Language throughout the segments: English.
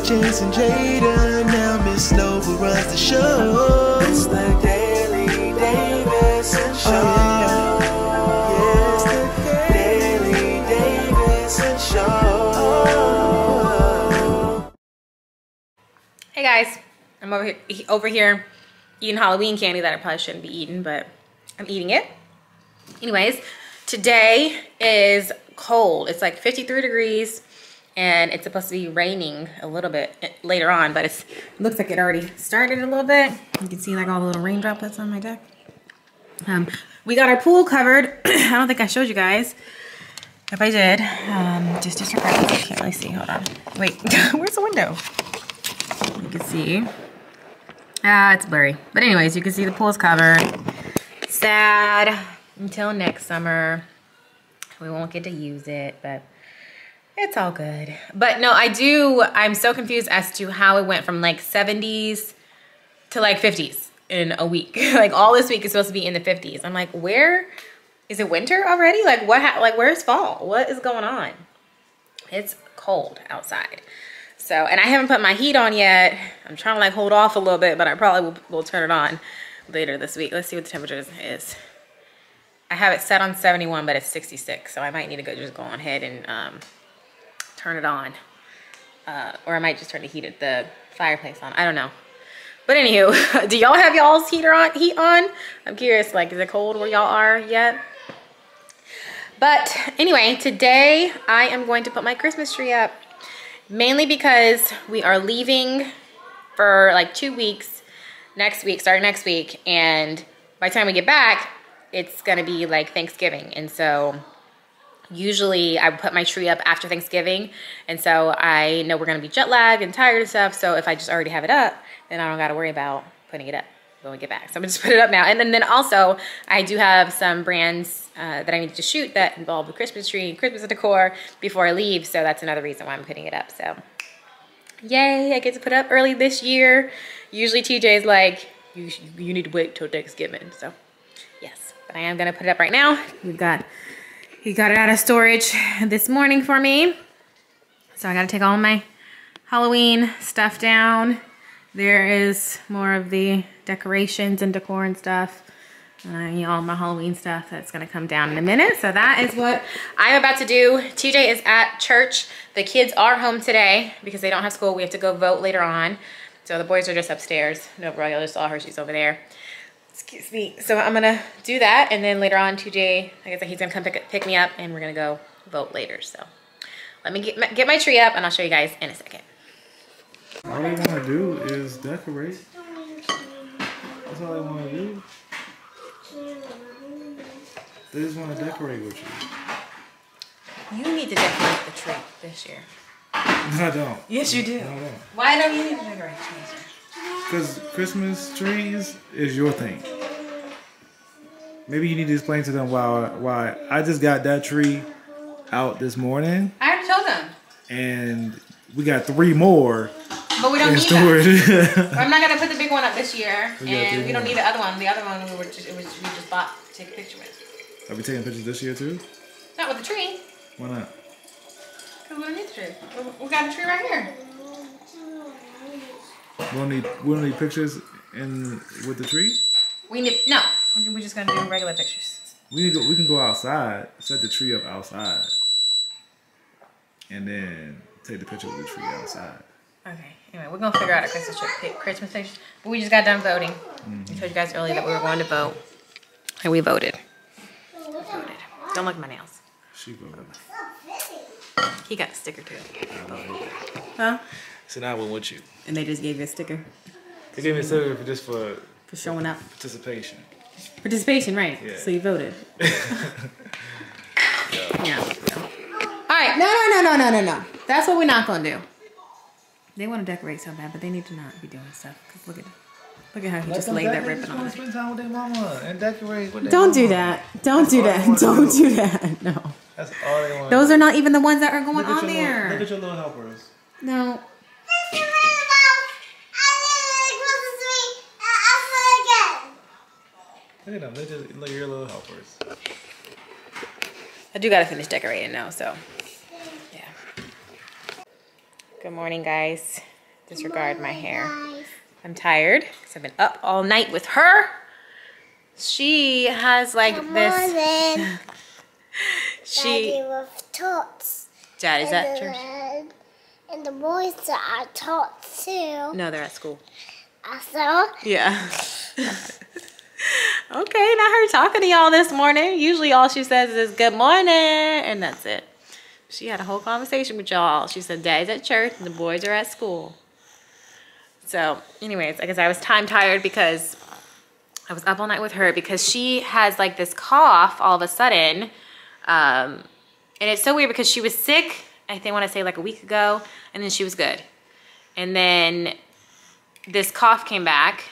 Chase and Jada, now Miss Nova runs the show. It's the Daily Davidson Show. Yes, the Daily Davidson Show. Hey guys, I'm over here eating Halloween candy that I probably shouldn't be eating, but I'm eating it. Anyways, today is cold. It's like 53 degrees and it's supposed to be raining a little bit later on, but it looks like it already started a little bit. You can see like all the little rain droplets on my deck. We got our pool covered. I don't think I showed you guys. If I did, just disregard. I can't really see, hold on. Wait, where's the window? You can see. It's blurry. But anyways, you can see the pool's covered. Sad until next summer. We won't get to use it, but it's all good. But no, I'm so confused as to how it went from like 70s to like 50s in a week. Like all this week is supposed to be in the 50s. I'm like, where is it winter already? Like where's fall? What is going on? It's cold outside. So, and I haven't put my heat on yet. I'm trying to like hold off a little bit, but I probably will turn it on later this week. Let's see what the temperature is. I have it set on 71, but it's 66. So I might need to just go on ahead and turn it on. Or I might just turn the fireplace on. I don't know. But anywho, do y'all have y'all's heat on? I'm curious, like, is it cold where y'all are yet? But anyway, today I am going to put my Christmas tree up. Mainly because we are leaving for like 2 weeks starting next week. And by the time we get back, it's gonna be like Thanksgiving. And so usually I would put my tree up after Thanksgiving. And so I know we're gonna be jet lagged and tired and stuff. So if I just already have it up, then I don't gotta worry about putting it up when we get back. So I'm gonna just put it up now. And then also I do have some brands that I need to shoot that involve the Christmas tree and Christmas decor before I leave. So that's another reason why I'm putting it up. So yay, I get to put it up early this year. Usually TJ's like, you need to wait till Thanksgiving. So yes, but I am gonna put it up right now. He got it out of storage this morning for me. So I gotta take all my Halloween stuff down. There is more of the decorations and decor and stuff. All my Halloween stuff that's gonna come down in a minute. So that is what I'm about to do. TJ is at church. The kids are home today because they don't have school. We have to go vote later on. So the boys are just upstairs. No, bro, you just saw her, she's over there. Excuse me. So I'm gonna do that, and then later on TJ, like I said, he's gonna come pick me up and we're gonna go vote later. So let me get my tree up and I'll show you guys in a second. All they wanna do is decorate. That's all they wanna do. They just want to decorate with you. You need to decorate the tree this year. No, I don't. Yes, you do. No, I don't. Why don't you need to decorate the tree this year? Because Christmas trees is your thing. Maybe you need to explain to them why I just got that tree out this morning. I already told them. And we got 3 more. But we don't need that. I'm not gonna put the big one up this year, and we don't need the other one. The other one we just bought to take a picture with. Are we taking pictures this year too? Not with the tree. Why not? Because we don't need the tree. We got a tree right here. We don't need pictures with the tree. No. We're just gonna do regular pictures. We can go outside, set the tree up outside, and then take the picture with the tree outside. Okay. Anyway, we're gonna figure out a Christmas picture. But we just got done voting. I told you guys earlier that we were going to vote, and we voted. Don't look at my nails. She voted. He got a sticker too. Huh? So now I went with you. And they just gave you a sticker. They gave me a sticker just for showing up. Participation. Participation, right? Yeah. So you voted. Yeah. All right. No. That's what we're not gonna do. They want to decorate so bad, but they need to not be doing stuff. Cause look at how he just laid that ribbon on. Spend time with their mama and decorate with their Don't mama. do that. Don't do that. Don't do that. No. That's all they want. Those are not even the ones that are going on there. Look at your little helpers. No. Look at them. They're just like your little helpers. I do gotta finish decorating now, so yeah. Good morning, guys. disregard my hair. I'm tired because I've been up all night with her. She has like this. Daddy with tots. Daddy's at church. And the boys are at tots too. No, they're at school. Also. Yeah. Okay, not her talking to y'all this morning. Usually all she says is good morning, and that's it. She had a whole conversation with y'all. She said Daddy's at church and the boys are at school. So anyways, I guess I was time tired because I was up all night with her because she has like this cough all of a sudden. And it's so weird because she was sick, I think I want to say like a week ago, and then she was good. And then this cough came back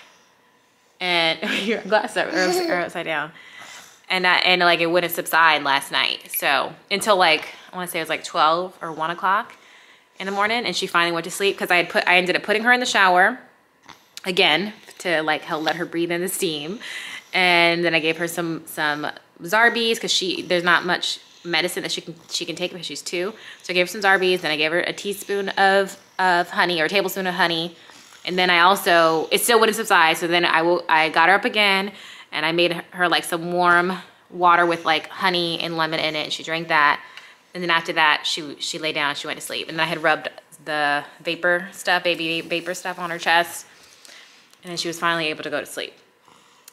and your glasses are upside down. And like it wouldn't subside last night. So until like, I want to say it was like 12 or 1 o'clock in the morning, and she finally went to sleep because I ended up putting her in the shower again to like help let her breathe in the steam. And then I gave her some Zarbees because there's not much medicine that she can take because she's 2. So I gave her some Zarbees, then I gave her a teaspoon of honey or a tablespoon of honey. And then it still wouldn't subside. So then I got her up again and I made her like some warm water with like honey and lemon in it. And she drank that. And then after that, she lay down, she went to sleep. And then I had rubbed the vapor stuff, baby vapor stuff on her chest. And then she was finally able to go to sleep.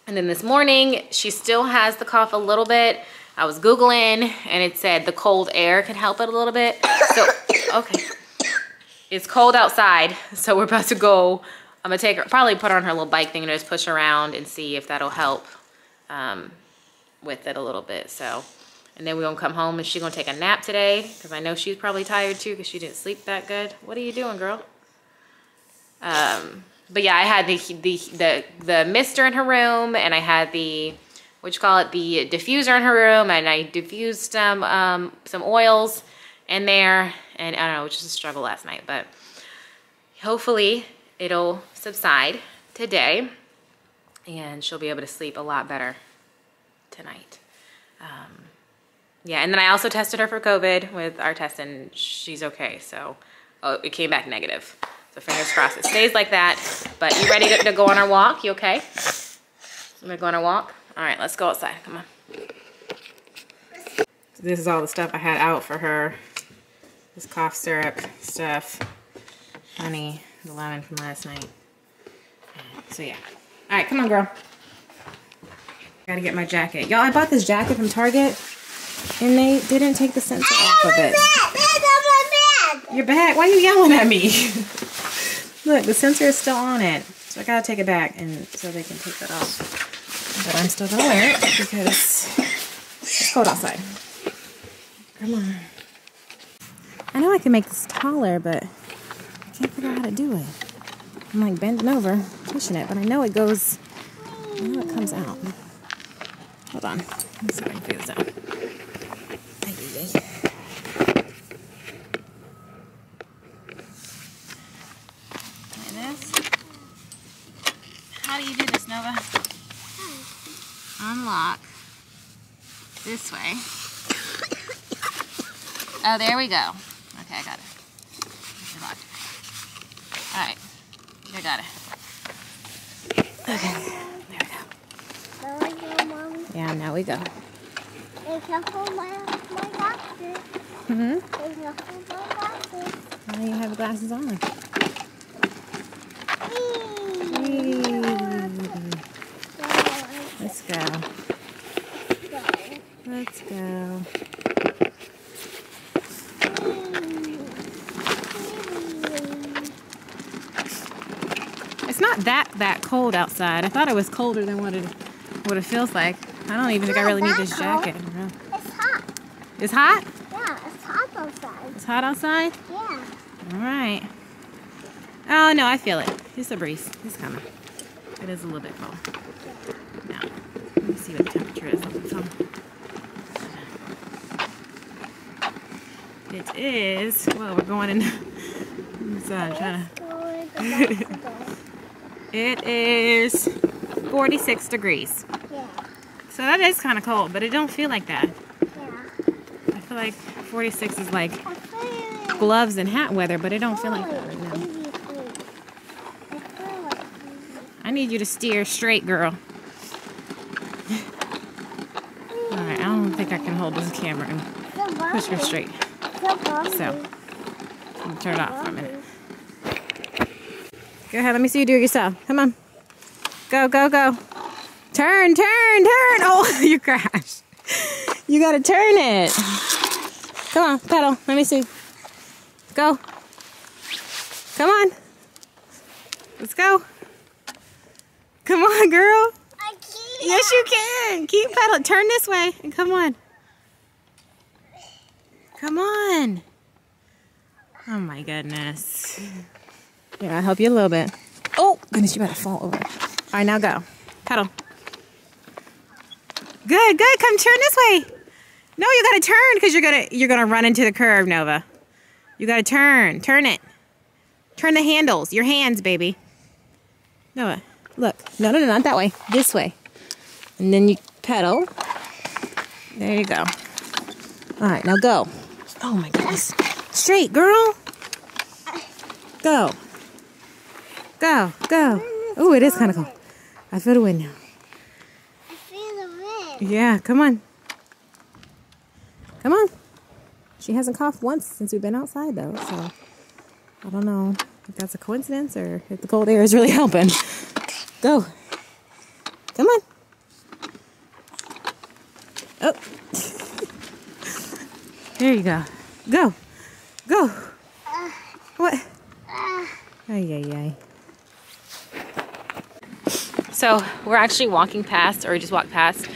And then this morning, she still has the cough a little bit. I was Googling and it said the cold air can help it a little bit. So, okay. It's cold outside, so we're about to go. I'm gonna take her, probably put her on her little bike thing and just push her around and see if that'll help with it a little bit. So, and then we're gonna come home and she's gonna take a nap today because I know she's probably tired too because she didn't sleep that good. What are you doing, girl? But yeah, I had the mister in her room, and I had the the diffuser in her room, and I diffused some oils in there, and I don't know, it was just a struggle last night, but hopefully it'll subside today and she'll be able to sleep a lot better tonight. Yeah, and then I also tested her for COVID with our test, and she's okay. So it came back negative. So fingers crossed it stays like that. But you ready to go on our walk? You okay? I'm gonna go on our walk. All right, let's go outside. Come on. So this is all the stuff I had out for her. This cough syrup stuff, honey, the lemon from last night. So yeah. All right, come on, girl. Gotta get my jacket. Y'all, I bought this jacket from Target, and they didn't take the sensor off of it. Your bag? Why are you yelling at me? Look, the sensor is still on it. So I gotta take it back and so they can take that off. But I'm still gonna wear it because it's cold outside. Come on. I know I can make this taller, but I can't figure out how to do it. I'm like bending over, pushing it, but I know it goes, I know it comes out. Hold on, let's see if I can figure this out. How do you do this, Nova? Unlock this way. Oh, there we go. Okay, I got it. Unlocked. All right, I got it. Okay, there we go. Yeah, now we go. Now you have the glasses on. Let's go. Let's go. It's not that cold outside. I thought it was colder than what it feels like. I don't even think I really need this jacket. It's hot. It's hot? Yeah, it's hot outside. It's hot outside? Yeah. All right. Oh, no, I feel it. It's a breeze. It's coming. It is a little bit cold. Now, let me see what the temperature is on the phone. It is, well, we're going in the sun, trying to. It is 46 degrees. Yeah. So that is kind of cold, but it don't feel like that. Yeah. I feel like 46 is like gloves and hat weather, but it don't feel like that right now. I need you to steer straight, girl. Alright, I don't think I can hold this camera and push her straight. So, I'm gonna turn it off for a minute. Go ahead, let me see you do it yourself. Come on. Go, go, go. Turn, turn, turn. Oh, you crashed. You gotta turn it. Come on, pedal. Let me see. Go. Come on. Let's go. Come on, girl. I can't. Yes, you can. Keep pedaling. Turn this way and come on. Come on. Oh my goodness. Here, I'll help you a little bit. Oh, goodness, you better fall over. All right, now go. Pedal. Good, good. Come turn this way. No, you gotta turn because you're gonna run into the curve, Nova. You gotta turn. Turn it. Turn the handles. Your hands, baby. Noah, look. No, no, no, not that way. This way. And then you pedal. There you go. All right, now go. Oh my goodness. Straight, girl. Go. Go, go. Oh, it is kind of cold. I feel the wind now. I feel the wind. Yeah, come on. Come on. She hasn't coughed once since we've been outside, though, so I don't know if that's a coincidence or if the cold air is really helping. Go. Come on. Oh. There you go. Go. Go. What? Ay, ay, ay. So we're actually walking past, or we just walked past,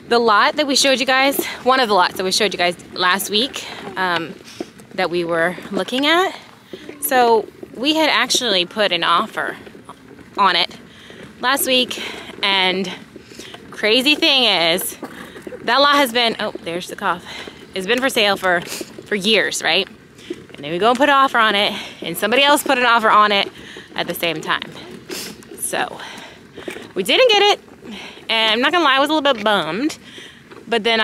the lot that we showed you guys, one of the lots that we showed you guys last week that we were looking at. So we had actually put an offer on it last week, and crazy thing is that lot has been, oh, there's the cough, it's been for sale for years, right? And then we go and put an offer on it, and somebody else put an offer on it at the same time. So we didn't get it, and I'm not gonna lie, I was a little bit bummed. But then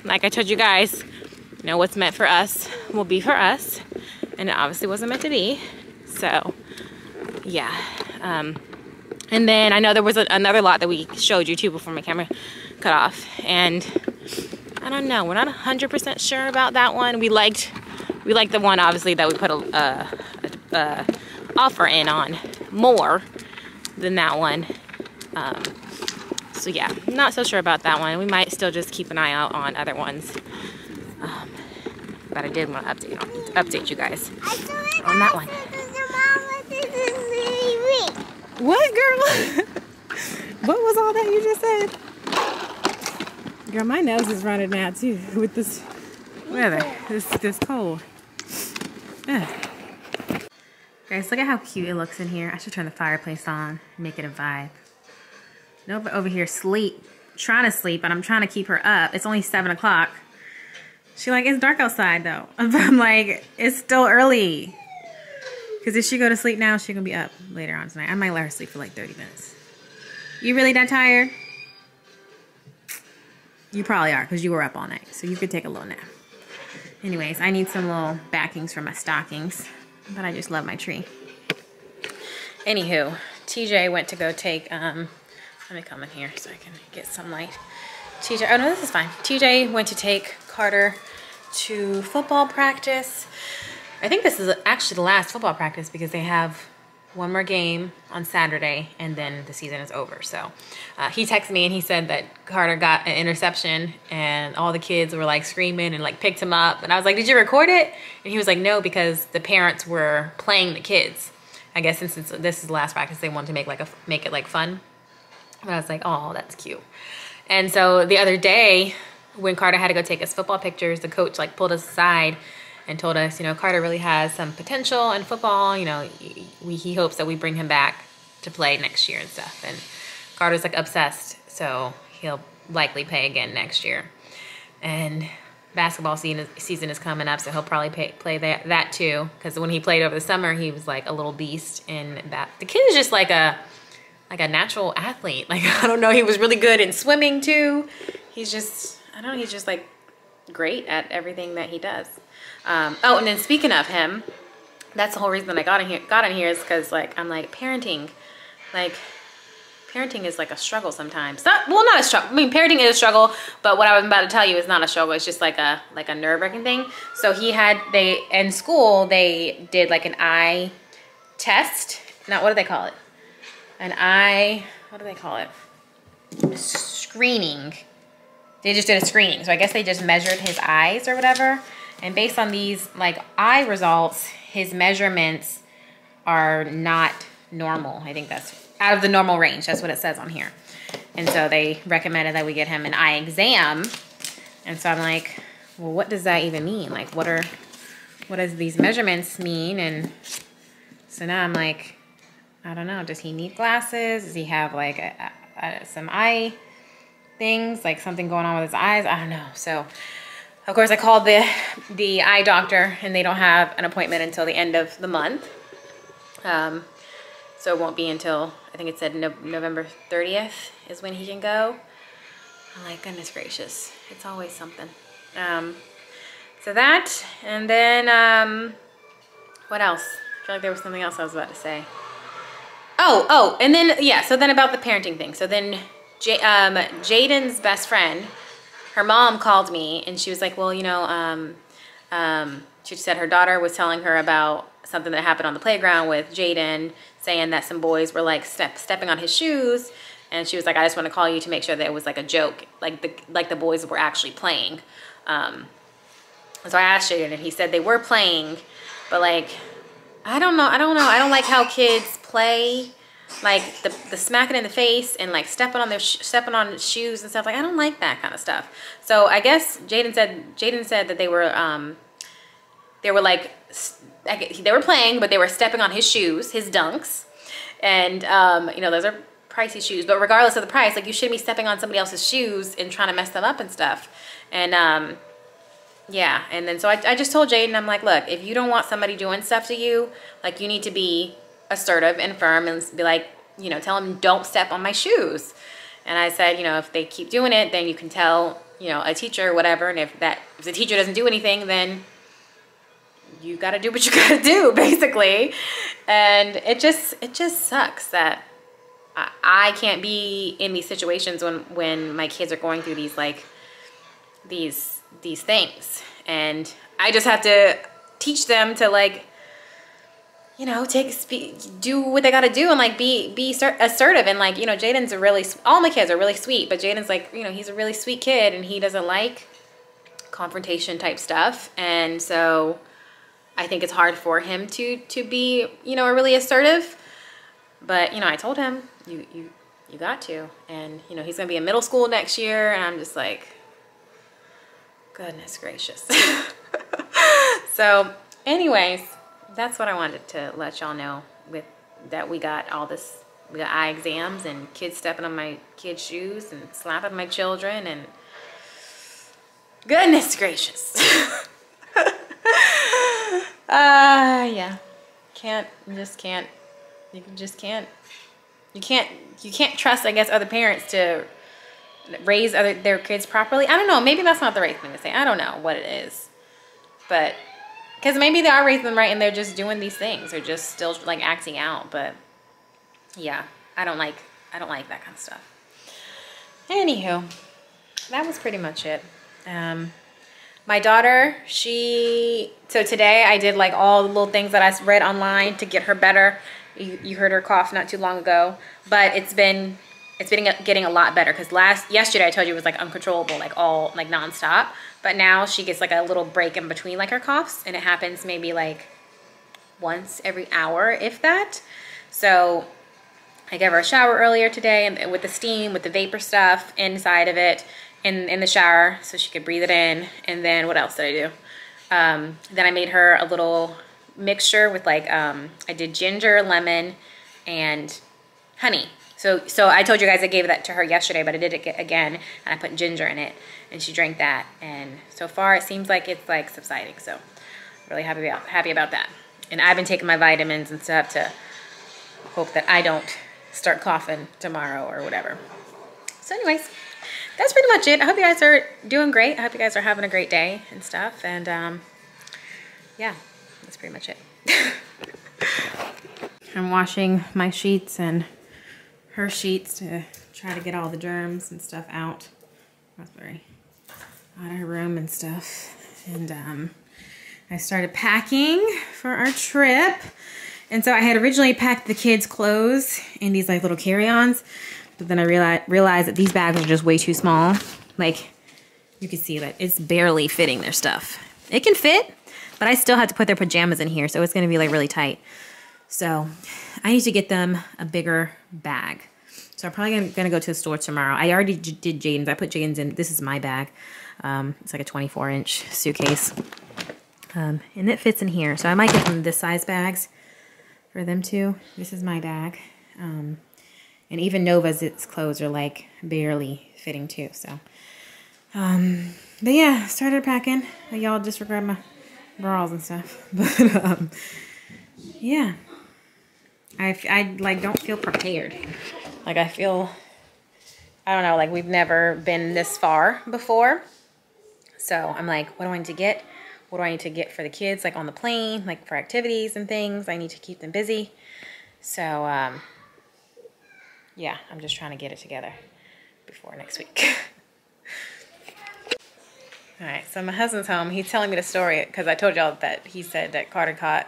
like I told you guys, you know, what's meant for us will be for us, and it obviously wasn't meant to be. So yeah. And then I know there was another lot that we showed you too before my camera cut off, and I don't know, we're not 100% sure about that one. We liked the one obviously that we put a offer in on more than that one. So yeah, I'm not so sure about that one. We might still just keep an eye out on other ones. But I did want to update you guys on that one. What, girl? What was all that you just said? Girl, my nose is running now too with this weather. This cold. Ugh. Guys, look at how cute it looks in here. I should turn the fireplace on, make it a vibe. Nova over here trying to sleep, and I'm trying to keep her up. It's only 7 o'clock. She's like, it's dark outside though. I'm like, it's still early. Because if she go to sleep now, she's gonna be up later on tonight. I might let her sleep for like 30 minutes. You really that tired? You probably are, because you were up all night. So you could take a little nap. Anyways, I need some little backings for my stockings. But I just love my tree. Anywho, TJ went to go take, let me come in here so I can get some light. TJ, oh no, this is fine. TJ went to take Carter to football practice. I think this is actually the last football practice because they have one more game on Saturday and then the season is over. So he texted me and he said that Carter got an interception and all the kids were like screaming and like picked him up. And I was like, did you record it? And he was like, no, because the parents were playing the kids. I guess since this is the last practice, they wanted to make it like fun. But I was like, oh, that's cute. And so the other day when Carter had to go take his football pictures, the coach like pulled us aside and told us, you know, Carter really has some potential in football. You know, he hopes that we bring him back to play next year and stuff. And Carter's like obsessed, so he'll likely play again next year. And basketball season is coming up, so he'll probably play that too. Because when he played over the summer, he was like a little beast in that. The kid is just like a natural athlete. Like, I don't know, he was really good in swimming too. He's just, I don't know, he's just like great at everything that he does. Oh, and then speaking of him, that's the whole reason that I got in here is because like I'm like parenting, like parenting is like a struggle sometimes. Not a struggle. I mean, parenting is a struggle, but what I was about to tell you is not a struggle. It's just like a nerve-wracking thing. So in school, they did like an eye test. What do they call it? What do they call it? Screening. They just did a screening. So I guess they just measured his eyes or whatever. And based on these like eye results, his measurements are not normal. I think that's out of the normal range. That's what it says on here. And so they recommended that we get him an eye exam. And so I'm like, well, what does that even mean? Like, what does these measurements mean? And so now I'm like, I don't know. Does he need glasses? Does he have like some eye things, like something going on with his eyes? I don't know. So of course I called the eye doctor, and they don't have an appointment until the end of the month. So it won't be until, I think it said November 30th is when he can go. I'm like, goodness gracious, it's always something. So that, and then, what else? I feel like there was something else I was about to say. Oh, and then, yeah, so then about the parenting thing. So then Jaden's best friend, her mom called me, and she was like, well, you know, she said her daughter was telling her about something that happened on the playground with Jaden, saying that some boys were like stepping on his shoes, and she was like, I just want to call you to make sure that it was like a joke, like the boys were actually playing. So I asked Jaden, and he said they were playing, but like, I don't know. I don't like how kids play, like the smacking in the face and like stepping on shoes and stuff. Like, I don't like that kind of stuff. So I guess Jaden said that they were like, they were playing, but they were stepping on his shoes, his dunks. And, you know, those are pricey shoes, but regardless of the price, like, you shouldn't be stepping on somebody else's shoes and trying to mess them up and stuff. And, yeah. And then, so I just told Jaden, I'm like, look, if you don't want somebody doing stuff to you, like, you need to be assertive and firm and be like, you know, tell them, don't step on my shoes. And I said, you know, if they keep doing it, then you can tell, you know, a teacher or whatever. And if the teacher doesn't do anything, then you got to do what you got to do, basically. And it just sucks that I can't be in these situations when my kids are going through these, like, these things. And I just have to teach them to, like, you know, do what they got to do and, like, be assertive. And, like, you know, Jaden's all my kids are really sweet, but Jaden's, like, you know, he's a really sweet kid, and he doesn't like confrontation type stuff. And so I think it's hard for him to be, you know, really assertive. But, you know, I told him, you got to. And, you know, he's going to be in middle school next year, and I'm just like, goodness gracious. So, anyways, that's what I wanted to let y'all know, with that we got eye exams and kids stepping on my kids' shoes and slapping my children, and goodness gracious. Yeah. You can't trust, I guess, other parents to raise their kids properly. I don't know. Maybe that's not the right thing to say. I don't know what it is. But, because maybe they are raising them right and they're just doing these things or just still, like, acting out. But, yeah, I don't like that kind of stuff. Anywho, that was pretty much it. My daughter, so today I did, like, all the little things that I read online to get her better. You heard her cough not too long ago, but it's been getting a lot better, because yesterday I told you it was, like, uncontrollable, like, nonstop. But now she gets, like, a little break in between, like, her coughs, and it happens maybe, like, once every hour, if that. So I gave her a shower earlier today, and with the steam, with the vapor stuff inside of it, in the shower, so she could breathe it in. And then what else did I do? Then I made her a little mixture with, like, I did ginger, lemon, and honey. So I told you guys I gave that to her yesterday, but I did it again, and I put ginger in it, and she drank that. And so far, it seems like it's, like, subsiding. So really happy about that. And I've been taking my vitamins and stuff to hope that I don't start coughing tomorrow or whatever. So anyways, that's pretty much it. I hope you guys are doing great. I hope you guys are having a great day and stuff. And yeah, that's pretty much it. I'm washing my sheets and her sheets to try to get all the germs and stuff out. Raspberry. Out of her room and stuff. And I started packing for our trip. And so I had originally packed the kids' clothes in these like little carry-ons. But then I realized that these bags are just way too small. Like, you can see that it's barely fitting their stuff. It can fit, but I still have to put their pajamas in here, so it's gonna be like really tight. So I need to get them a bigger bag. So I'm probably gonna go to the store tomorrow. I already did Jaden's. I put Jaden's in. This is my bag. It's like a 24-inch suitcase. And it fits in here. So I might get them this size bags for them too. This is my bag. And even Nova's clothes are like barely fitting too. So, but yeah, started packing. Y'all disregard my bras and stuff. But yeah, I like don't feel prepared. Like I feel, I don't know, like we've never been this far before. So I'm like, what do I need to get? What do I need to get for the kids, like on the plane, like for activities and things? I need to keep them busy. So, yeah, I'm just trying to get it together before next week. All right, so my husband's home. He's telling me the story because I told y'all that he said that Carter caught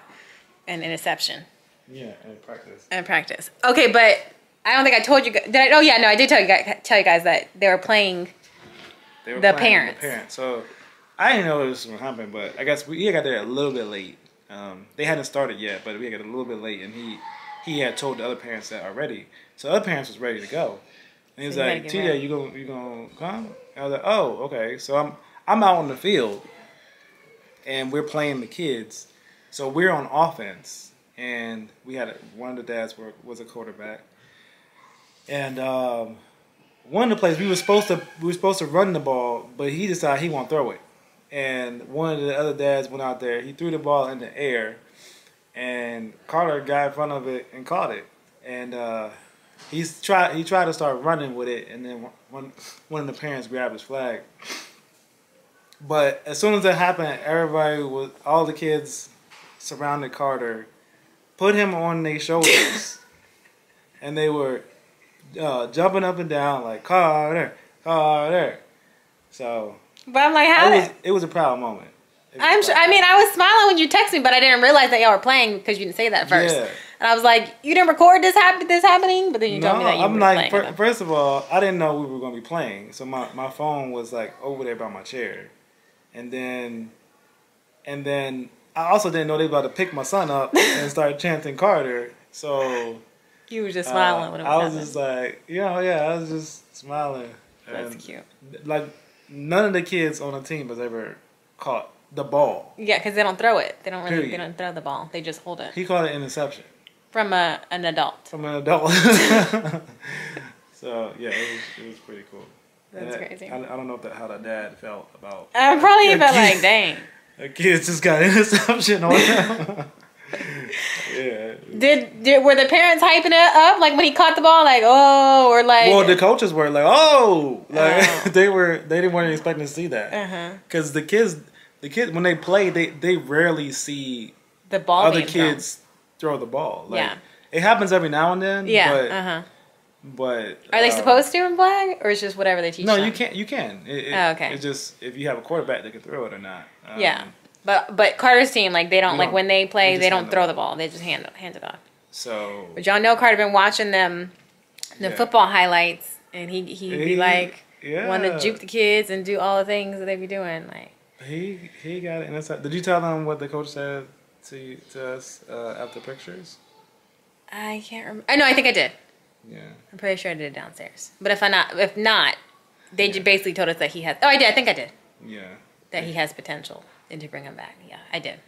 an interception. Yeah, in practice. In practice. Okay, but I don't think I told you guys. Did I? Oh, yeah, no, I did tell you guys that they were playing the parents. So I didn't know this was going to happen, but I guess we got there a little bit late. They hadn't started yet, but we got a little bit late, and he had told the other parents that already. So the other parents was ready to go. And he was like, TJ, you gonna come? And I was like, oh, okay. So I'm out on the field, and we're playing the kids. So we're on offense, and we had one of the dads was a quarterback. And one of the plays we were supposed to run the ball, but he decided he won't throw it. And one of the other dads went out there. He threw the ball in the air, and Carter got in front of it and caught it. And he tried to start running with it, and then one of the parents grabbed his flag. But as soon as that happened, all the kids surrounded Carter, put him on their shoulders, and they were jumping up and down like Carter, Carter. So, but I'm like, it was a proud moment. I'm sure. I mean, I was smiling when you texted me, but I didn't realize that y'all were playing because you didn't say that at first. Yeah. And I was like, you didn't record this happening, but then you told me that you were playing. First of all, I didn't know we were going to be playing, so my phone was like over there by my chair, and then I also didn't know they were about to pick my son up and start chanting Carter. So you were just smiling when it was I was just like, I was just smiling. That's cute. Like none of the kids on the team has ever caught the ball. Yeah, because they don't throw it. They don't really. They don't throw the ball. They just hold it. He caught an interception from an adult. From an adult. So yeah, it was pretty cool. That's crazy. I don't know how that dad felt about. I probably felt like, dang. The kids just got an interception on them. Yeah. Were the parents hyping it up like when he caught the ball, like or like? Well, the coaches were like, they weren't expecting to see that. Because the kids when they play, they rarely see the ball. Other kids throw the ball. Like, it happens every now and then. Yeah. But are they supposed to in flag, or it's just whatever they teach? No, them? you can't. You can. Okay. It's just if you have a quarterback that can throw it or not. Yeah. But Carter's team, like they don't like when they play, they don't throw the ball. They just hand it off. So. But y'all know Carter been watching the football highlights, and he'd be like, want to juke the kids and do all the things that they be doing. Like he got it. And did you tell them what the coach said to us after pictures? I can't remember. I know. I think I did. Yeah. I'm pretty sure I did it downstairs. But if not, they just basically told us that he has. Oh, I did. I think I did. Yeah. That he has potential. And to bring him back. Yeah, I did.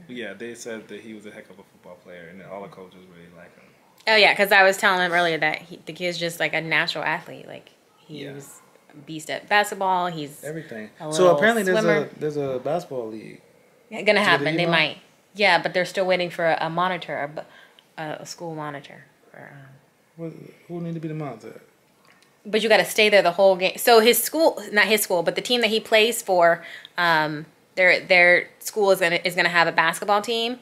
Yeah, they said that he was a heck of a football player, and that all the coaches really like him. Oh yeah, because I was telling them earlier that the kid's just like a natural athlete. Like he's a beast at basketball. He's everything. So apparently there's a basketball league. Gonna happen. They might. Yeah, but they're still waiting for a monitor, a school monitor. Who need to be the monitor? But you got to stay there the whole game. So not his school, but the team that he plays for, their school is gonna have a basketball team,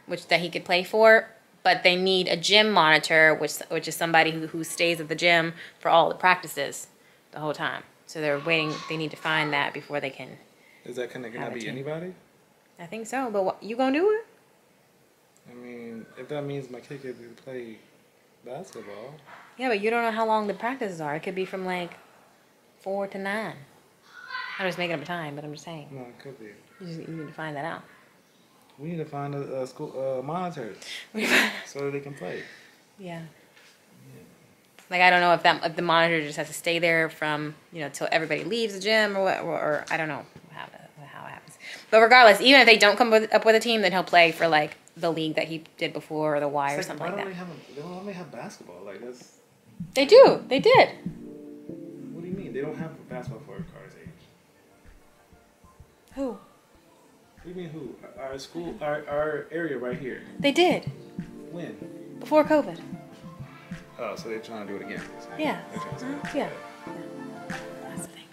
which that he could play for. but they need a gym monitor, which is somebody who stays at the gym for all the practices the whole time. So they're waiting. They need to find that before they can. Is that gonna be anybody? I think so. But what, you gonna do it? I mean, if that means my kid can play basketball. Yeah, but you don't know how long the practices are. It could be from like 4 to 9. I'm just making up a time, but I'm just saying. No, it could be. You need to find that out. We need to find a school monitors so that they can play. Yeah. Like, I don't know if the monitor just has to stay there from, till everybody leaves the gym or I don't know how it happens. But regardless, even if they don't come up with a team, then he'll play for like the league that he did before or the Y or something like that. They don't only have basketball. Like that's. They do. They did. What do you mean? They don't have basketball for Carter's age. Who? What do you mean who? Our school, our area right here. They did. When? Before COVID. Oh, so they're trying to do it again. Yeah. Yeah. That's the thing.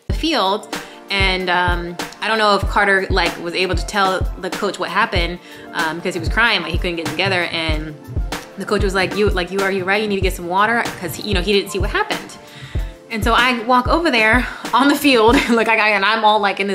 The field, and I don't know if Carter was able to tell the coach what happened because he was crying, he couldn't get together, and the coach was like, are you right? You need to get some water because he didn't see what happened. And so I walk over there on the field, and I'm all in this